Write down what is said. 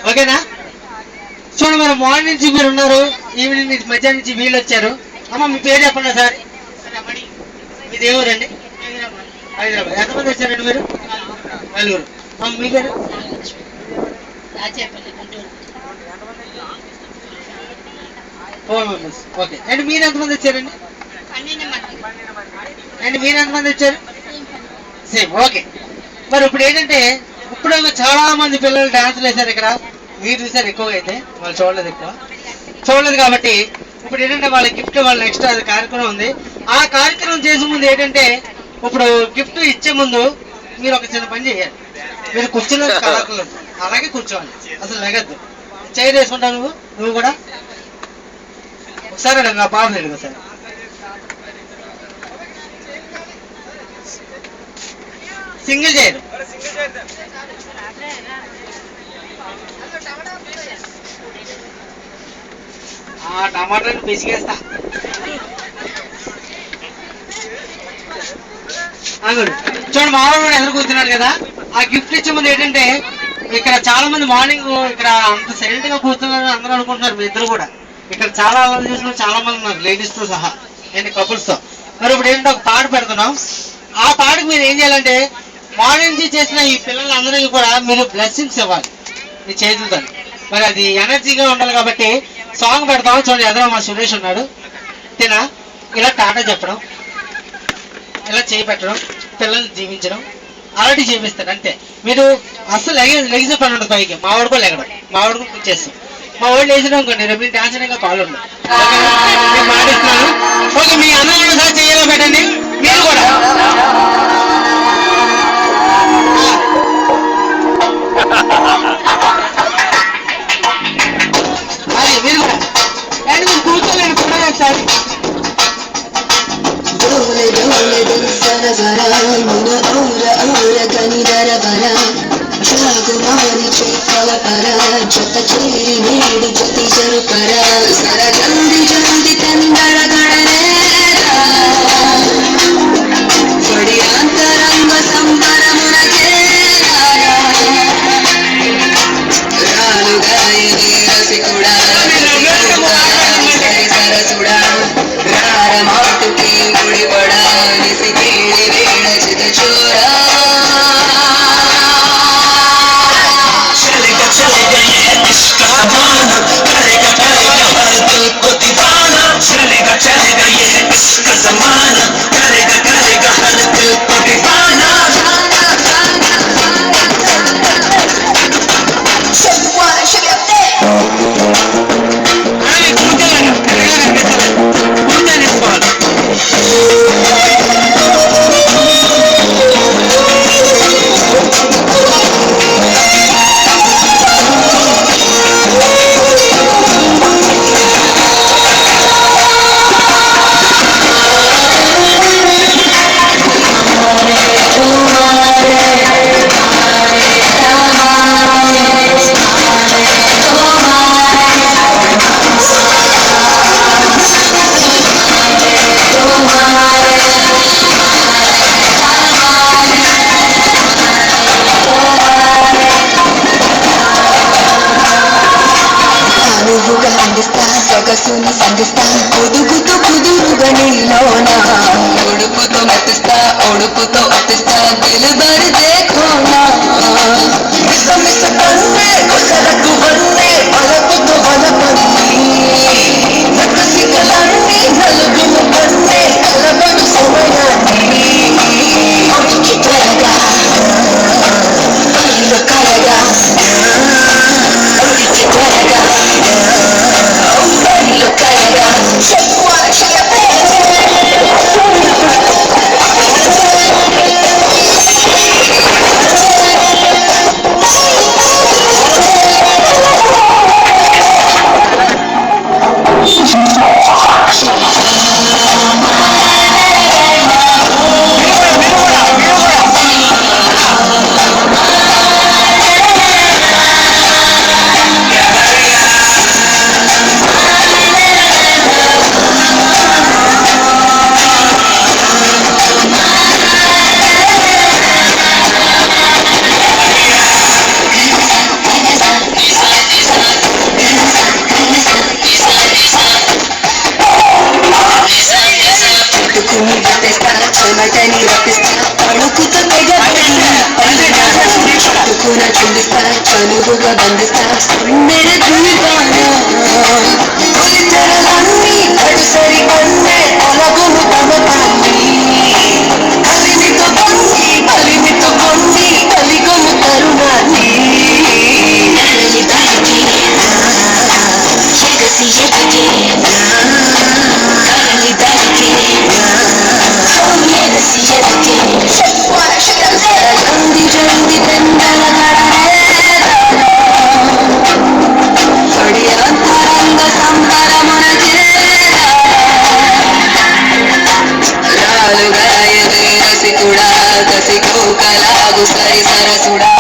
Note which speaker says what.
Speaker 1: ఓకేనా? చూడండి, మరి మార్నింగ్ నుంచి మీరు ఉన్నారు, ఈవినింగ్ నుంచి మధ్యాహ్నం నుంచి వీళ్ళు వచ్చారు. అమ్మ మీ పేరు చెప్పండి సార్. మీ దేవురండి? హైదరాబాద్. ఎంతమంది వచ్చారండి మీరు? నలుగురు. మీ పేరు? ఓకే అండ్ మీరు ఎంతమంది వచ్చారండి? అండ్ మీరు ఎంతమంది వచ్చారు? సేమ్. ఓకే. మరి ఇప్పుడు ఏంటంటే ఇప్పుడు చాలా మంది పిల్లలు డాన్సులు వేశారు ఇక్కడ. మీరు చూసారు ఎక్కువగా, అయితే వాళ్ళు చూడలేదు కాబట్టి ఇప్పుడు ఏంటంటే వాళ్ళ గిఫ్ట్, వాళ్ళ నెక్స్ట్ అది కార్యక్రమం ఉంది. ఆ కార్యక్రమం చేసే ముందు ఏంటంటే ఇప్పుడు గిఫ్ట్ ఇచ్చే ముందు మీరు ఒక చిన్న పని చేయాలి. మీరు కూర్చున్న కళాకులు అలాగే కూర్చోవాలి, అసలు లెగద్దు. చైర్ వేసుకుంటావు నువ్వు కూడా ఒకసారి నా పాప లేదు ఒకసారి. Single chair. టమాటాని పిసిగేస్తా. చూడండి, మామూలు కూడా ఎదురు కూర్చున్నాడు కదా. ఆ గిఫ్ట్ ఇచ్చే ముందు ఏంటంటే ఇక్కడ చాలా మంది మార్నింగ్ ఇక్కడ అంత సైలెంట్ గా కూర్చున్నారు అందరూ అనుకుంటున్నారు. మీ ఇద్దరు కూడా ఇక్కడ చాలా మంది చూసిన చాలా మంది ఉన్నారు, లేడీస్ తో సహా అండ్ కపుల్స్ తో. మరి ఇప్పుడు ఏంటంటే ఒక పాట పెడుతున్నాం. ఆ పాటకు మీరు ఏం చేయాలంటే మార్నింగ్ నుంచి చేసిన ఈ పిల్లలందరికీ కూడా మీరు బ్లెస్సింగ్స్ ఇవ్వాలి మీ చేతులతో. మరి అది ఎనర్జీగా ఉండాలి కాబట్టి సాంగ్ పెడతాం. చూడండి, ఎదురు మా సురేష్ ఉన్నాడు. తినా ఇలా టాటా చెప్పడం, ఇలా చేయి పెట్టడం, పిల్లల్ని జీవించడం అలాంటి చేపిస్తాడు అంతే. మీరు అస్సలు లెగిసే పని ఉండదు పైకి. మా వాడు కూడా లెగడం, మా వాడు కూడా కూర్చేస్తాం. మా వాడు లేచడం అనుకోండి, రేపు డాన్స్ అనేక కాల్ ఉండదు. నేను మాటిస్తున్నాను. ఓకే, మీ అన్నయ్య సార్ చేయాలో పెట్టండి. మీరు కూడా అది మీరు కూడా అండ్ మీరు కూర్చోలేని కూడా ఒకసారి
Speaker 2: జత చేరి నేడు జతి జరుపర సర జల్ది జల్ది తందర గణనేరా బడి అంతరంగ సంబరమున చేరా రాను గాయని రసికుడా సరసుడా రార మాటుకి గుడిపడా నిసి కేళి వేళ చిత చోరా సొగసుని సంధిస్తా పొదుగుతూ కుదురుగా నీలోనా ఉడుపుతో మెతిస్తా ఉడుపుతో అతిస్తా దిల్బర్ దేఖోనా మిస మిస కన్నే కొసరకు వన్నే అలపుతో వలపన్ని నకసికలన్ని నలుగుము కన్నే అలబడు సమయాన్ని అవికి త్వరగా అల్లు కలగా అవికి త్వరగా బంధిస్తా కనుగుగా బంధిస్తా మెరే దీవానా పులితెరలన్నీ అడుసరి అన్నే తొలగును తమతాన్ని కలిమితో కొన్ని కలిగొను తరుణాన్ని కరలి దానికి ఎగసి ఎదిగే కరలి దానికి ఎగసి ఎదిగే జల్ది జల్ది తెందల అంతరంగ సంబరమున రాలుగా ఎదురు రసికుడా కసికో కలాగు సరి సరసుడా